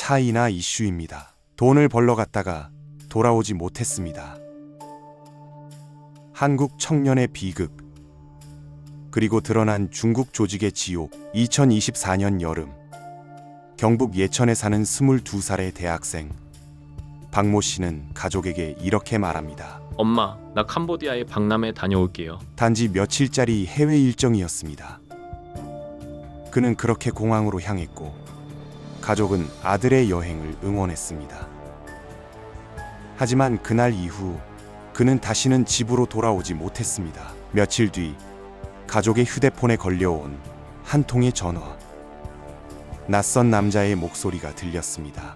차이나 이슈입니다. 돈을 벌러 갔다가 돌아오지 못했습니다. 한국 청년의 비극, 그리고 드러난 중국 조직의 지옥. 2024년 여름, 경북 예천에 사는 22살의 대학생 박모 씨는 가족에게 이렇게 말합니다. 엄마, 나 캄보디아에 박람회 다녀올게요. 단지 며칠짜리 해외 일정이었습니다. 그는 그렇게 공항으로 향했고 가족은 아들의 여행을 응원했습니다. 하지만 그날 이후 그는 다시는 집으로 돌아오지 못했습니다. 며칠 뒤 가족의 휴대폰에 걸려온 한 통의 전화. 낯선 남자의 목소리가 들렸습니다.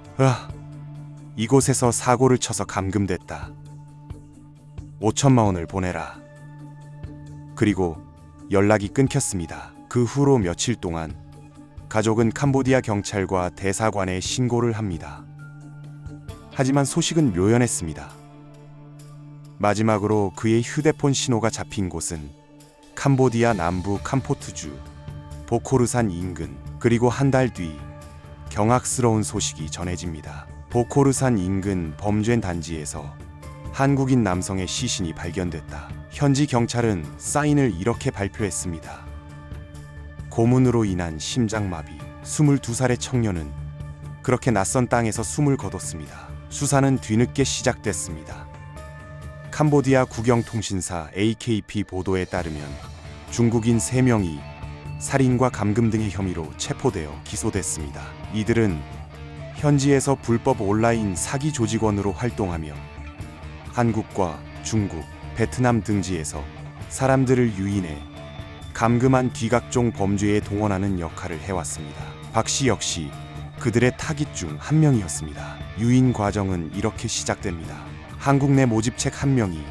이곳에서 사고를 쳐서 감금됐다. 5천만 원을 보내라. 그리고 연락이 끊겼습니다. 그 후로 며칠 동안 가족은 캄보디아 경찰과 대사관에 신고를 합니다. 하지만 소식은 묘연했습니다. 마지막으로 그의 휴대폰 신호가 잡힌 곳은 캄보디아 남부 캄포트주 보코르산 인근. 그리고 한 달 뒤 경악스러운 소식이 전해집니다. 보코르산 인근 범죄 단지에서 한국인 남성의 시신이 발견됐다. 현지 경찰은 사인을 이렇게 발표했습니다. 고문으로 인한 심장마비. 22살의 청년은 그렇게 낯선 땅에서 숨을 거뒀습니다. 수사는 뒤늦게 시작됐습니다. 캄보디아 국영통신사 AKP 보도에 따르면 중국인 3명이 살인과 감금 등의 혐의로 체포되어 기소됐습니다. 이들은 현지에서 불법 온라인 사기 조직원으로 활동하며 한국과 중국, 베트남 등지에서 사람들을 유인해 감금한 뒤 각종 범죄에 동원하는 역할을 해왔습니다. 박 씨 역시 그들의 타깃 중 한 명이었습니다. 유인 과정은 이렇게 시작됩니다. 한국 내 모집책 한 명이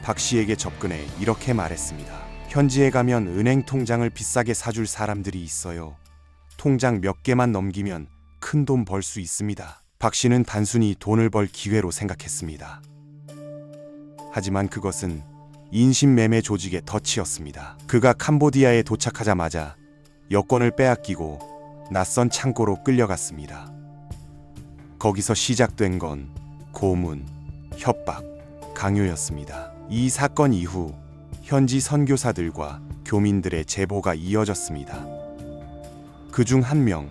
박 씨에게 접근해 이렇게 말했습니다. 현지에 가면 은행 통장을 비싸게 사줄 사람들이 있어요. 통장 몇 개만 넘기면 큰 돈 벌 수 있습니다. 박 씨는 단순히 돈을 벌 기회로 생각했습니다. 하지만 그것은 인신매매 조직의 덫이었습니다. 그가 캄보디아에 도착하자마자 여권을 빼앗기고 낯선 창고로 끌려갔습니다. 거기서 시작된 건 고문, 협박, 강요였습니다. 이 사건 이후 현지 선교사들과 교민들의 제보가 이어졌습니다. 그중 한 명,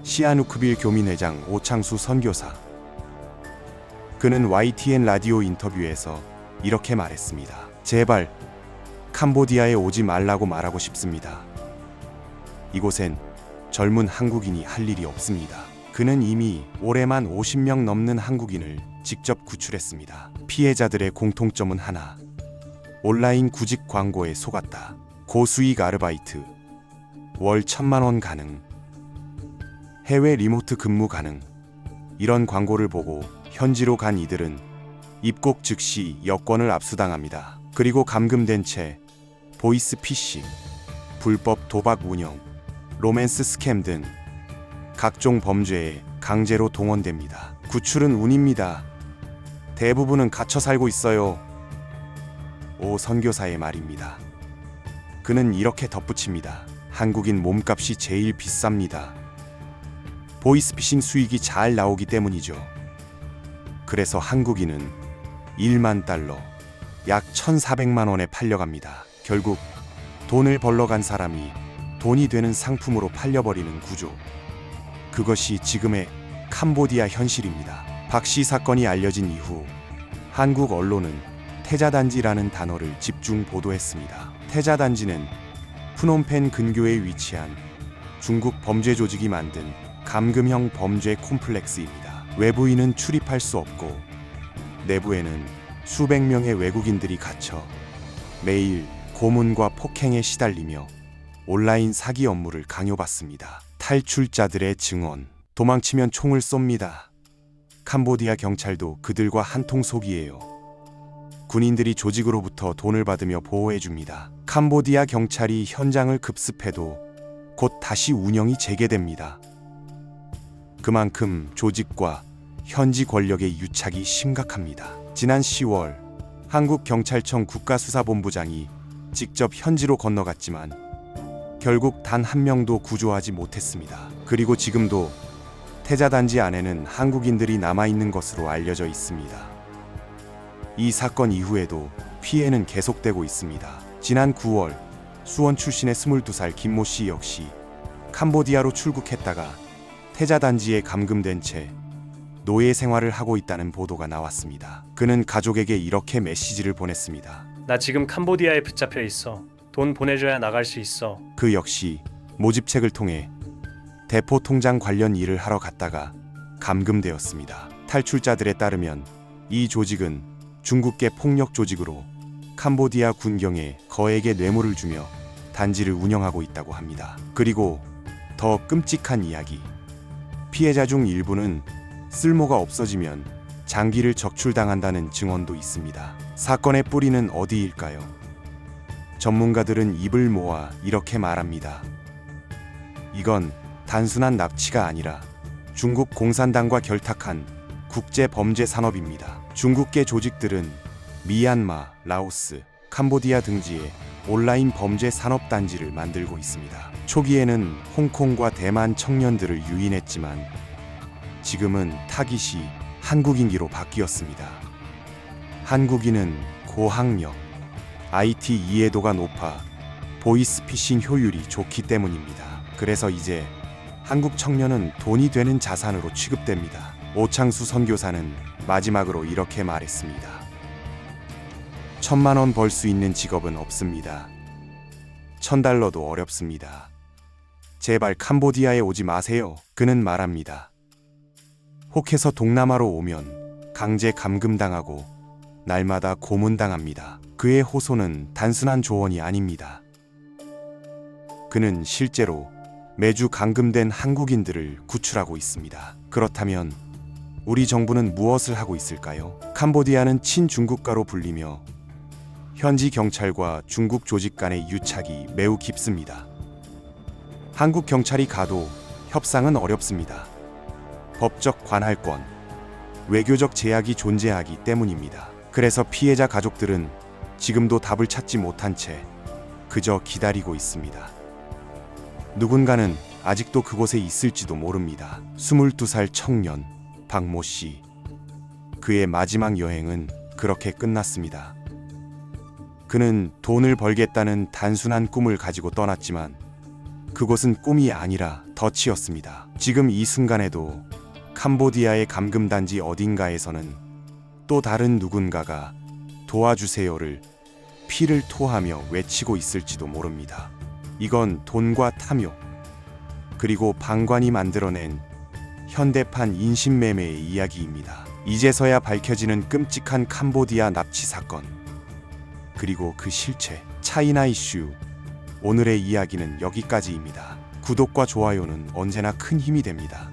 시아누크빌 교민회장 오창수 선교사. 그는 YTN 라디오 인터뷰에서 이렇게 말했습니다. 제발 캄보디아에 오지 말라고 말하고 싶습니다. 이곳엔 젊은 한국인이 할 일이 없습니다. 그는 이미 올해만 50명 넘는 한국인을 직접 구출했습니다. 피해자들의 공통점은 하나. 온라인 구직 광고에 속았다. 고수익 아르바이트, 월 1,000만 원 가능, 해외 리모트 근무 가능. 이런 광고를 보고 현지로 간 이들은 입국 즉시 여권을 압수당합니다. 그리고 감금된 채 보이스 피싱, 불법 도박 운영, 로맨스 스캠 등 각종 범죄에 강제로 동원됩니다. 구출은 운입니다. 대부분은 갇혀 살고 있어요. 오 선교사의 말입니다. 그는 이렇게 덧붙입니다. 한국인 몸값이 제일 비쌉니다. 보이스피싱 수익이 잘 나오기 때문이죠. 그래서 한국인은 1만 달러, 약 1,400만 원에 팔려갑니다. 결국 돈을 벌러 간 사람이 돈이 되는 상품으로 팔려버리는 구조. 그것이 지금의 캄보디아 현실입니다. 박 씨 사건이 알려진 이후 한국 언론은 태자단지라는 단어를 집중 보도했습니다. 태자단지는 푸놈펜 근교에 위치한 중국 범죄 조직이 만든 감금형 범죄 콤플렉스입니다. 외부인은 출입할 수 없고 내부에는 수백 명의 외국인들이 갇혀 매일 고문과 폭행에 시달리며 온라인 사기 업무를 강요받습니다. 탈출자들의 증언. 도망치면 총을 쏩니다. 캄보디아 경찰도 그들과 한통속이에요. 군인들이 조직으로부터 돈을 받으며 보호해줍니다. 캄보디아 경찰이 현장을 급습해도 곧 다시 운영이 재개됩니다. 그만큼 조직과 현지 권력의 유착이 심각합니다. 지난 10월 한국경찰청 국가수사본부장이 직접 현지로 건너갔지만 결국 단 한 명도 구조하지 못했습니다. 그리고 지금도 태자 단지 안에는 한국인들이 남아있는 것으로 알려져 있습니다. 이 사건 이후에도 피해는 계속되고 있습니다. 지난 9월 수원 출신의 22살 김모 씨 역시 캄보디아로 출국했다가 태자 단지에 감금된 채 노예 생활을 하고 있다는 보도가 나왔습니다. 그는 가족에게 이렇게 메시지를 보냈습니다. 나 지금 캄보디아에 붙잡혀 있어. 돈 보내줘야 나갈 수 있어. 그 역시 모집책을 통해 대포 통장 관련 일을 하러 갔다가 감금되었습니다. 탈출자들에 따르면 이 조직은 중국계 폭력 조직으로 캄보디아 군경에 거액의 뇌물을 주며 단지를 운영하고 있다고 합니다. 그리고 더 끔찍한 이야기. 피해자 중 일부는 쓸모가 없어지면 장기를 적출당한다는 증언도 있습니다. 사건의 뿌리는 어디일까요? 전문가들은 입을 모아 이렇게 말합니다. 이건 단순한 납치가 아니라 중국 공산당과 결탁한 국제 범죄 산업입니다. 중국계 조직들은 미얀마, 라오스, 캄보디아 등지에 온라인 범죄 산업 단지를 만들고 있습니다. 초기에는 홍콩과 대만 청년들을 유인했지만 지금은 타깃이 한국인기로 바뀌었습니다. 한국인은 고학력, IT 이해도가 높아 보이스피싱 효율이 좋기 때문입니다. 그래서 이제 한국 청년은 돈이 되는 자산으로 취급됩니다. 오창수 선교사는 마지막으로 이렇게 말했습니다. 1,000만 원 벌 수 있는 직업은 없습니다. $1,000도 어렵습니다. 제발 캄보디아에 오지 마세요. 그는 말합니다. 혹해서 동남아로 오면 강제 감금당하고 날마다 고문당합니다. 그의 호소는 단순한 조언이 아닙니다. 그는 실제로 매주 감금된 한국인들을 구출하고 있습니다. 그렇다면 우리 정부는 무엇을 하고 있을까요? 캄보디아는 친중국가로 불리며 현지 경찰과 중국 조직 간의 유착이 매우 깊습니다. 한국 경찰이 가도 협상은 어렵습니다. 법적 관할권, 외교적 제약이 존재하기 때문입니다. 그래서 피해자 가족들은 지금도 답을 찾지 못한 채 그저 기다리고 있습니다. 누군가는 아직도 그곳에 있을지도 모릅니다. 22살 청년 박모 씨. 그의 마지막 여행은 그렇게 끝났습니다. 그는 돈을 벌겠다는 단순한 꿈을 가지고 떠났지만 그곳은 꿈이 아니라 덫이었습니다. 지금 이 순간에도 캄보디아의 감금단지 어딘가에서는 또 다른 누군가가 도와주세요를 피를 토하며 외치고 있을지도 모릅니다. 이건 돈과 탐욕, 그리고 방관이 만들어낸 현대판 인신매매의 이야기입니다. 이제서야 밝혀지는 끔찍한 캄보디아 납치 사건, 그리고 그 실체, 차이나 이슈. 오늘의 이야기는 여기까지입니다. 구독과 좋아요는 언제나 큰 힘이 됩니다.